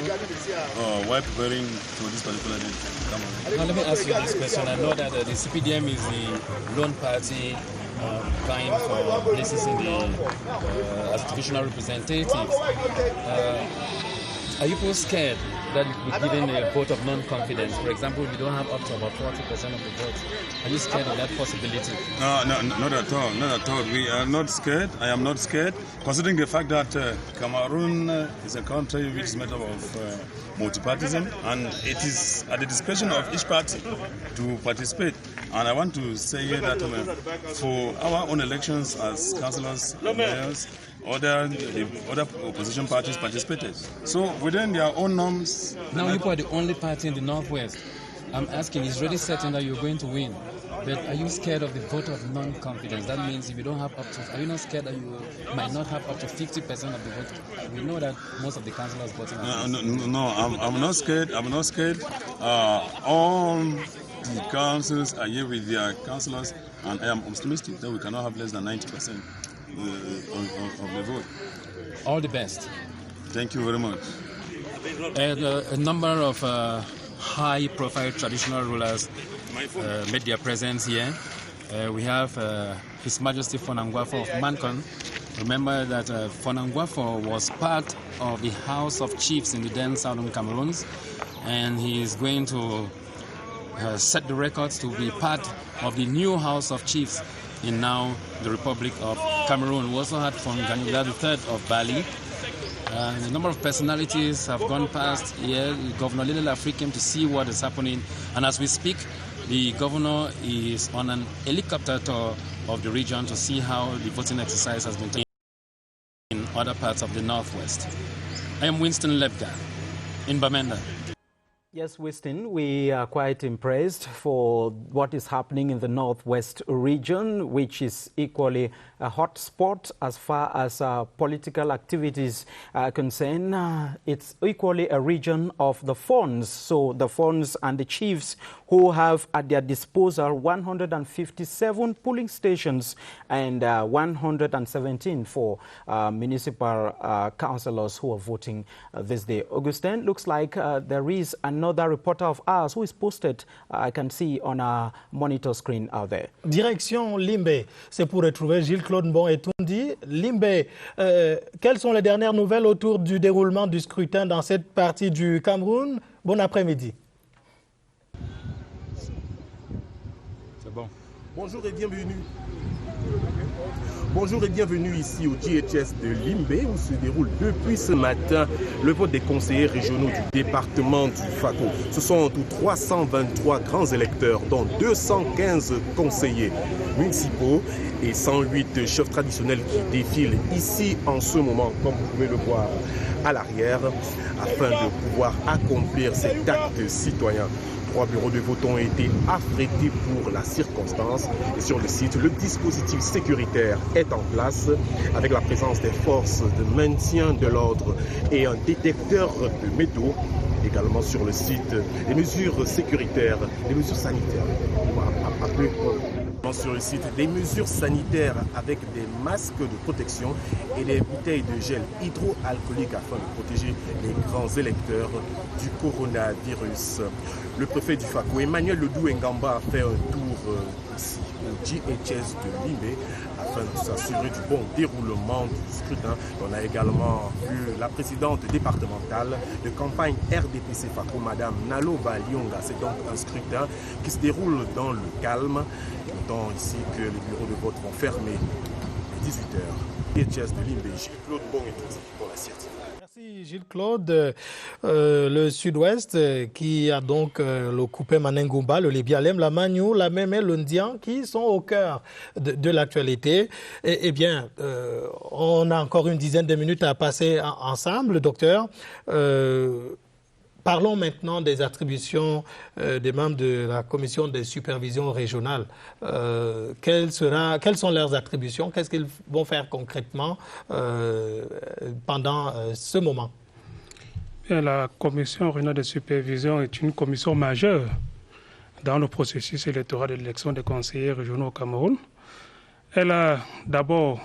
while preparing for this particular day. Now let me ask you this question. I know that the CPDM is the lone party vying for places in the as divisional representatives. Are you both scared that you're given a vote of non-confidence? For example, if you don't have up to about 40% of the votes, are you scared of that possibility? No, not at all. Not at all. We are not scared. I am not scared, considering the fact that Cameroon is a country which is made up of multipartism, and it is at the discretion of each party to participate. And I want to say here that for our own elections as councillors, mayors, the other opposition parties participated. So within their own norms. Now you are the only party in the Northwest. I'm asking, it's really certain that you're going to win. But are you scared of the vote of non-confidence? That means if you don't have up to, are you not scared that you might not have up to 50% of the vote? We know that most of the councillors voting. No, I'm not scared. I'm not scared. All the councils are here with their councillors, and I am optimistic that we cannot have less than 90% of the vote. All the best. Thank you very much. And a number of high-profile traditional rulers made their presence here. We have His Majesty Fonangwafo of Mancon. Remember that Fonangwafo was part of the House of Chiefs in the then Southern Cameroons, and he is going to set the records to be part of the new House of Chiefs in now the Republic of Cameroon. We also had from Ganila III of Bali. A number of personalities have gone past here. Governor Lele Lafri came to see what is happening, and as we speak, the governor is on an helicopter tour of the region to see how the voting exercise has been taken in other parts of the Northwest. I am Winston Lebga in Bamenda. Yes, Winston, we are quite impressed for what is happening in the Northwest region, which is equally hot spot as far as political activities are concerned. It's equally a region of the Fons. So the Fons and the chiefs who have at their disposal 157 polling stations and 117 for municipal councillors who are voting this day. Augustin, looks like there is another reporter of ours who is posted, I can see on our monitor screen out there. Direction Limbe, c'est pour retrouver Gilles-Claude Mbon-Etoundi. Limbe, quelles sont les dernières nouvelles autour du déroulement du scrutin dans cette partie du Cameroun? Bon après-midi. C'est bon. Bonjour et bienvenue. Bonjour et bienvenue ici au GHS de Limbe où se déroule depuis ce matin le vote des conseillers régionaux du département du Fako. Ce sont en tout 323 grands électeurs dont 215 conseillers municipaux et 108 chefs traditionnels qui défilent ici en ce moment, comme vous pouvez le voir à l'arrière, afin de pouvoir accomplir cet acte citoyen. 3 bureaux de vote ont été affrétés pour la circonstance et sur le site, le dispositif sécuritaire est en place avec la présence des forces de maintien de l'ordre et un détecteur de métaux. Également sur le site, les mesures sécuritaires, les mesures sanitaires. Sur le site, des mesures sanitaires avec des masques de protection et des bouteilles de gel hydroalcoolique afin de protéger les grands électeurs du coronavirus. Le préfet du Fako, Emmanuel Ledou Ngamba, a fait un tour ici au GHS de Limbe afin de s'assurer du bon déroulement du scrutin. On a également vu la présidente départementale de campagne RDPC Fako, Madame Naloba Lyonga. C'est donc un scrutin qui se déroule dans le calme. Notons ici que les bureaux de vote vont fermer à 18h. GHS de Limbe, Gilles-Claude Mbon-Etoundi pour la CRTV. Merci Gilles-Claude. Le sud-ouest qui a donc le Coupé Manengumba, le Libialem, la Magnou, la Mémé, le Ndian qui sont au cœur de l'actualité. Eh bien, on a encore une dizaine de minutes à passer ensemble, docteur. Parlons maintenant des attributions des membres de la commission de supervision régionale. Quelles sont leurs attributions? Qu'est-ce qu'ils vont faire concrètement pendant ce moment? Bien, la commission régionale de supervision est une commission majeure dans le processus électoral de l'élection des conseillers régionaux au Cameroun. Elle a d'abord,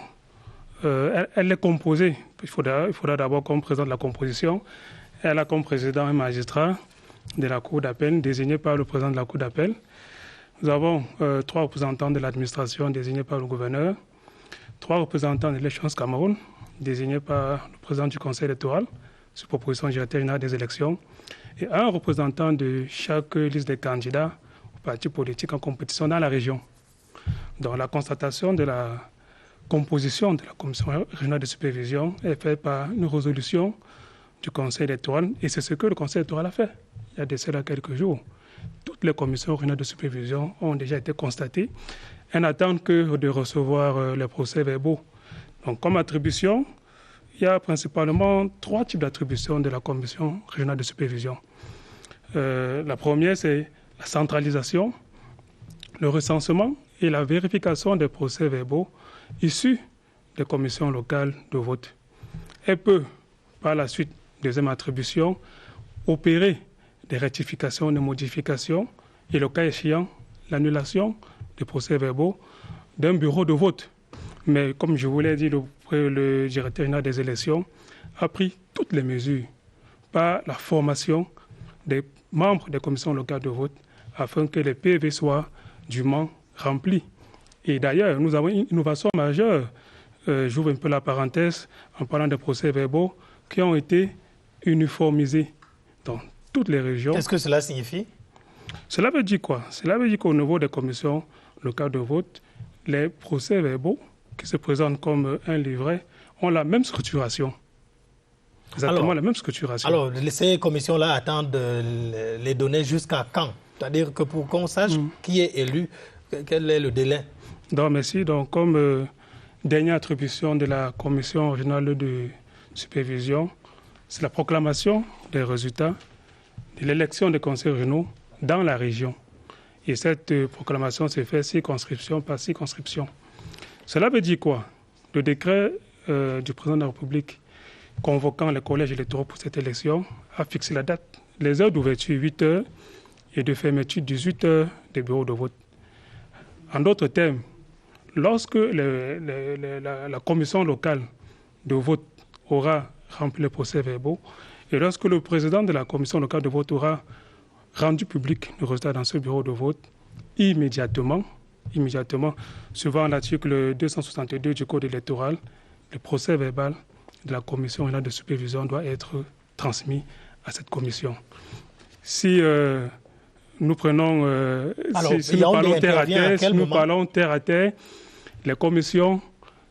elle est composée, il faudra d'abord qu'on présente la composition. Elle a comme président un magistrat de la Cour d'appel désigné par le président de la Cour d'appel. Nous avons 3 représentants de l'administration désignés par le gouverneur, 3 représentants de l'Échelon Cameroun désignés par le président du conseil électoral sur proposition du directeur général des élections et 1 représentant de chaque liste des candidats aux partis politiques en compétition dans la région. Donc la constatation de la composition de la commission régionale de supervision est faite par une résolution du conseil électoral, et c'est ce que le conseil électoral a fait. Il y a de cela quelques jours. Toutes les commissions régionales de supervision ont déjà été constatées. Elles n'attendent que de recevoir les procès-verbaux. Donc, comme attribution, il y a principalement 3 types d'attributions de la commission régionale de supervision. La première, c'est la centralisation, le recensement et la vérification des procès-verbaux issus des commissions locales de vote. Elle peut, par la suite, deuxième attribution, opérer des rectifications, des modifications et, le cas échéant, l'annulation des procès-verbaux d'un bureau de vote. Mais comme je vous l'ai dit, le directeur général des élections a pris toutes les mesures par la formation des membres des commissions locales de vote afin que les PV soient dûment remplis. Et d'ailleurs, nous avons une innovation majeure. J'ouvre un peu la parenthèse en parlant des procès-verbaux qui ont été uniformisés dans toutes les régions. Qu'est-ce que cela signifie? Cela veut dire quoi? Cela veut dire qu'au niveau des commissions locales de vote, les procès-verbaux qui se présentent comme un livret ont la même structuration. Exactement la même structuration. Alors, ces commissions-là attendent les données jusqu'à quand? C'est-à-dire que pour qu'on sache qui est élu, quel est le délai? Donc, merci. Donc, comme dernière attribution de la commission régionale de supervision, c'est la proclamation des résultats de l'élection des conseils régionaux dans la région. Et cette proclamation s'est faite circonscription par circonscription. Cela veut dire quoi? Le décret du président de la République convoquant les collèges électoraux pour cette élection a fixé la date. Les heures d'ouverture 8 heures et de fermeture 18 heures des bureaux de vote. En d'autres termes, lorsque la commission locale de vote aura rempli les procès-verbaux et lorsque le président de la commission locale de vote aura rendu public le résultat dans ce bureau de vote, immédiatement, suivant l'article 262 du Code électoral, le procès-verbal de la commission de supervision doit être transmis à cette commission. Si nous prenons, si nous parlons terre à terre, les commissions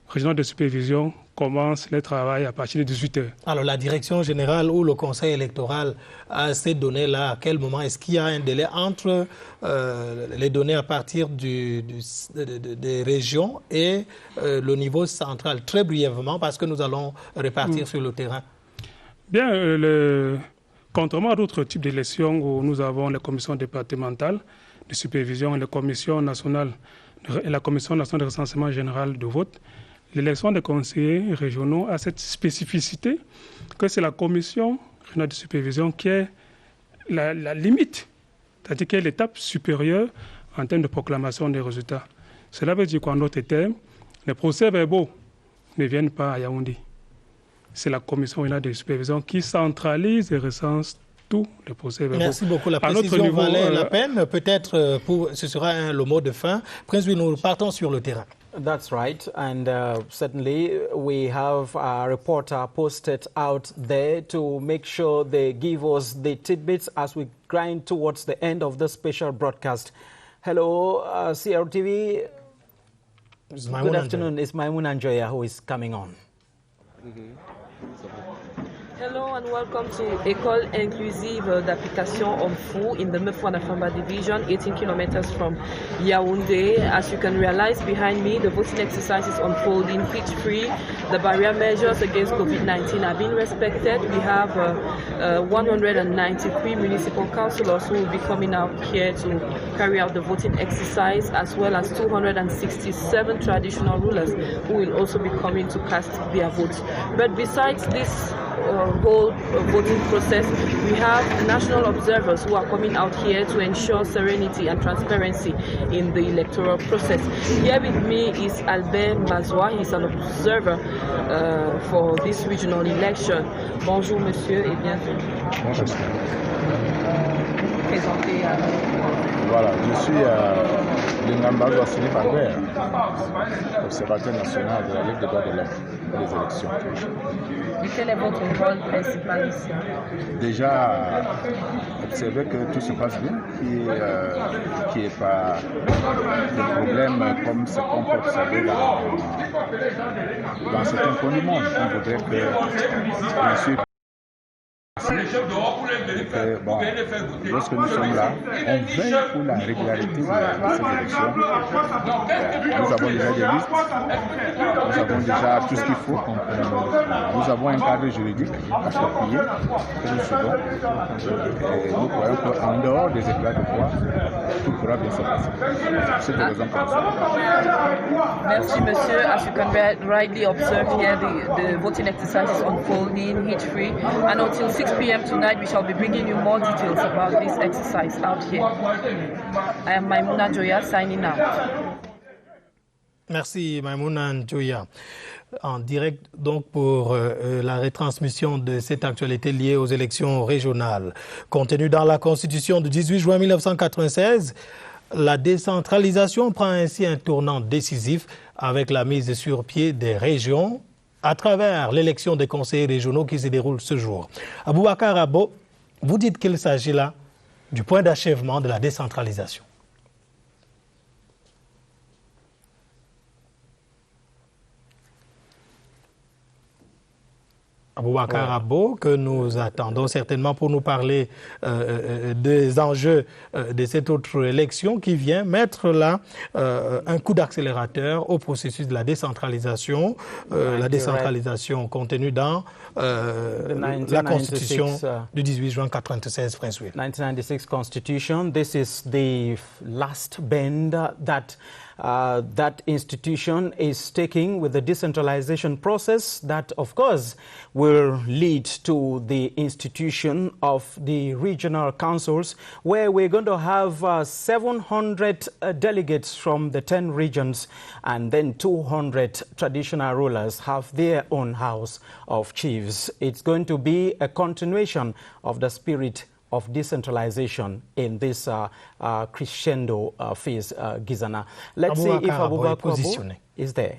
régionales de supervision commencent les travaux à partir de 18 heures. Alors la direction générale ou le conseil électoral a ces données-là, à quel moment est-ce qu'il y a un délai entre les données à partir des régions et le niveau central? Très brièvement, parce que nous allons répartir sur le terrain. Bien, contrairement à d'autres types d'élections où nous avons les commissions départementales de supervision et la commission nationale de recensement général de vote, l'élection des conseillers régionaux a cette spécificité que c'est la commission régionale de supervision qui est la limite, c'est-à-dire qui est l'étape supérieure en termes de proclamation des résultats. Cela veut dire qu'en d'autres termes, les procès-verbaux ne viennent pas à Yaoundé. C'est la commission régionale de supervision qui centralise et recense tous les procès-verbaux. Merci beaucoup. La précision valait la peine. Peut-être ce sera le mot de fin. Prince Louis, nous partons sur le terrain. That's right, and certainly we have a reporter posted out there to make sure they give us the tidbits as we grind towards the end of the special broadcast. Hello, CRTV. Good afternoon. It's Maimouna Njoya who is coming on. Hello and welcome to École Inclusive d'Application Omfou in the Mefouanafamba division, 18 kilometers from Yaoundé. As you can realize behind me, the voting exercise is unfolding pitch-free. The barrier measures against COVID-19 are being respected. We have 193 municipal councillors who will be coming out here to carry out the voting exercise, as well as 267 traditional rulers who will also be coming to cast their votes. But besides this whole voting process, we have national observers who are coming out here to ensure serenity and transparency in the electoral process. Here with me is Albert Mazoua. He's an observer for this regional election. Bonjour monsieur et bienvenue. Bonjour. Présentez Voilà, je suis Lingamba Philippe Albert, observateur national de la Ligue des droits de l'homme pour les élections. Et quel est votre rôle principal ici? Déjà, observer que tout se passe bien, qu'il n'y ait pas de problème comme ce qu'on peut observer dans certains coins du monde. On voudrait que, bien sûr, bon, lorsque nous sommes là, on veille pour la régularité de ces élections. Nous avons déjà des listes, nous avons déjà tout ce qu'il faut. Nous avons un cadre juridique approprié que nous suivons. Et nous croyons qu'en dehors des éclats de voix, tout pourra bien se passer. C'est des raisons comme ça. Merci, monsieur. As you can rightly observe here, the voting exercise is unfolding hitch-free, and until 6 p.m. tonight, we shall be bringing you more details about this exercise out here. I am Maimouna Njoya signing out. Merci Maimouna Njoya. En direct donc pour la retransmission de cette actualité liée aux élections régionales. Contenue dans la Constitution du 18 juin 1996, la décentralisation prend ainsi un tournant décisif avec la mise sur pied des régions à travers l'élection des conseillers régionaux qui se déroule ce jour. Aboubacar Abo, vous dites qu'il s'agit là du point d'achèvement de la décentralisation. Aboubacar Abo, que nous attendons certainement pour nous parler des enjeux de cette autre élection qui vient mettre là un coup d'accélérateur au processus de la décentralisation, contenue dans la Constitution du 18 juin 1996, Prince Louis. 1996 Constitution, this is the last bend that that institution is taking with the decentralization process that, of course, will lead to the institution of the regional councils, where we're going to have 700 delegates from the 10 regions, and then 200 traditional rulers have their own house of chiefs. It's going to be a continuation of the spirit of decentralization in this crescendo phase, Gizana. Let's see if Aboubakar is there.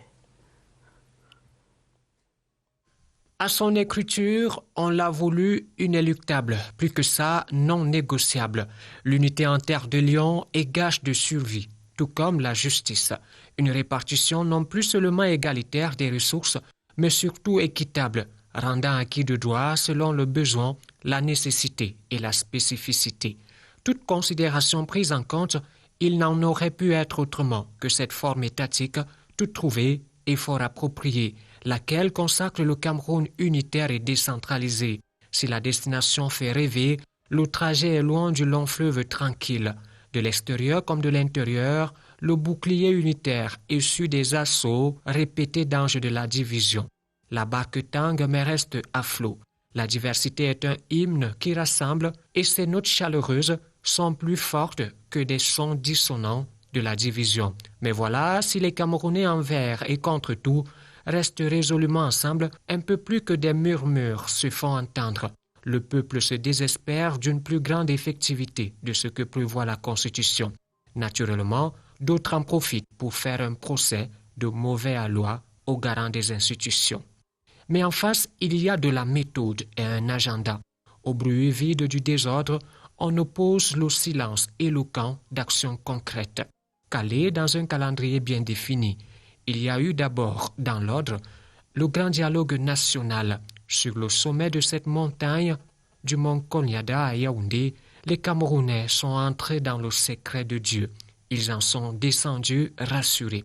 À son écriture, on l'a voulu inéluctable, plus que ça, non négociable. L'unité en terre de Lion est gage de survie, tout comme la justice. Une répartition non plus seulement égalitaire des ressources, mais surtout équitable, rendant acquis de droit selon le besoin, la nécessité et la spécificité. Toute considération prise en compte, il n'en aurait pu être autrement que cette forme étatique, toute trouvée et fort appropriée, laquelle consacre le Cameroun unitaire et décentralisé. Si la destination fait rêver, le trajet est loin du long fleuve tranquille. De l'extérieur comme de l'intérieur, le bouclier unitaire issu des assauts répétés d'anges de la division. La barque tangue mais reste à flot. La diversité est un hymne qui rassemble et ses notes chaleureuses sont plus fortes que des sons dissonants de la division. Mais voilà, si les Camerounais envers et contre tout restent résolument ensemble, un peu plus que des murmures se font entendre. Le peuple se désespère d'une plus grande effectivité de ce que prévoit la Constitution. Naturellement, d'autres en profitent pour faire un procès de mauvais aloi aux garants des institutions. Mais en face, il y a de la méthode et un agenda. Au bruit vide du désordre, on oppose le silence éloquent d'actions concrètes. Calé dans un calendrier bien défini, il y a eu d'abord, dans l'ordre, le grand dialogue national. Sur le sommet de cette montagne, du mont Konyada à Yaoundé, les Camerounais sont entrés dans le secret de Dieu. Ils en sont descendus rassurés.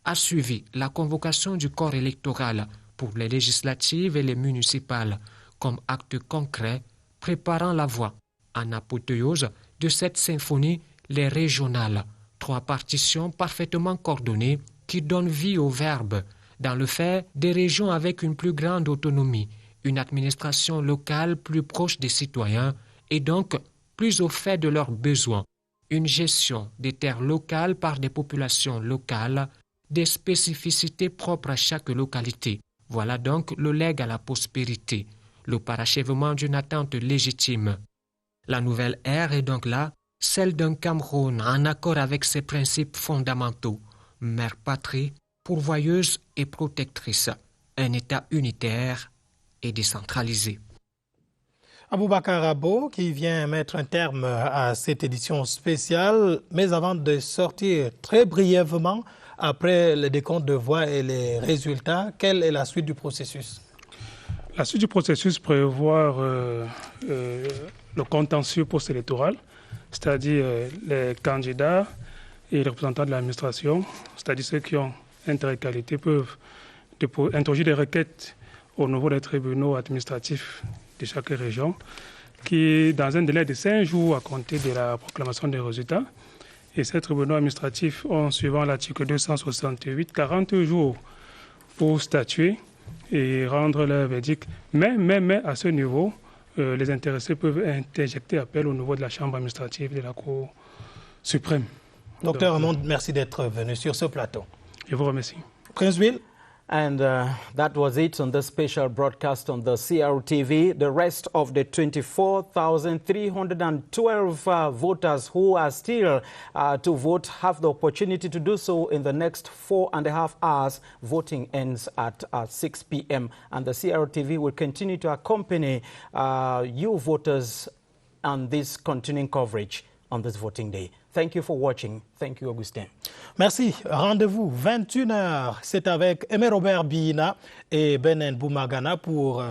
A suivi la convocation du corps électoral pour les législatives et les municipales, comme acte concret préparant la voie, en apothéose de cette symphonie, les régionales, 3 partitions parfaitement coordonnées qui donnent vie au verbe, dans le fait des régions avec une plus grande autonomie, une administration locale plus proche des citoyens et donc plus au fait de leurs besoins, une gestion des terres locales par des populations locales, des spécificités propres à chaque localité. Voilà donc le legs à la prospérité, le parachèvement d'une attente légitime. La nouvelle ère est donc là, celle d'un Cameroun en accord avec ses principes fondamentaux, mère patrie, pourvoyeuse et protectrice, un État unitaire et décentralisé. Aboubakar Abo qui vient mettre un terme à cette édition spéciale, mais avant de sortir très brièvement, après le décompte de voix et les résultats, quelle est la suite du processus? La suite du processus prévoit le contentieux post-électoral, c'est-à-dire les candidats et les représentants de l'administration, c'est-à-dire ceux qui ont intérêt et qualité, peuvent introduire des requêtes au niveau des tribunaux administratifs de chaque région, qui, dans un délai de 5 jours à compter de la proclamation des résultats, et ces tribunaux administratifs ont, suivant l'article 268, 40 jours pour statuer et rendre leur verdict. Mais à ce niveau, les intéressés peuvent interjecter appel au niveau de la Chambre administrative de la Cour suprême. Docteur Amond, merci d'être venu sur ce plateau. Je vous remercie. Prince Will. And that was it on the special broadcast on the CRTV. The rest of the 24,312 voters who are still to vote have the opportunity to do so in the next 4.5 hours. Voting ends at 6 p.m. And the CRTV will continue to accompany you voters on this continuing coverage on this voting day. Thank you for watching. Thank you, Augustin. Merci. Rendez-vous 21h. C'est avec Aimé Robert Bina et Benen Boumagana pour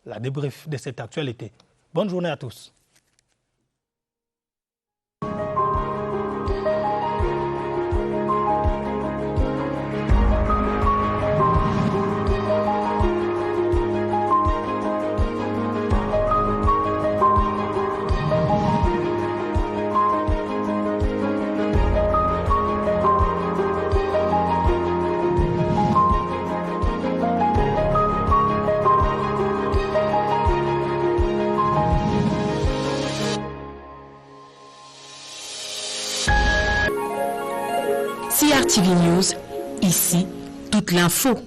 la débrief de cette actualité. Bonne journée à tous. CRTV News, ici, toute l'info.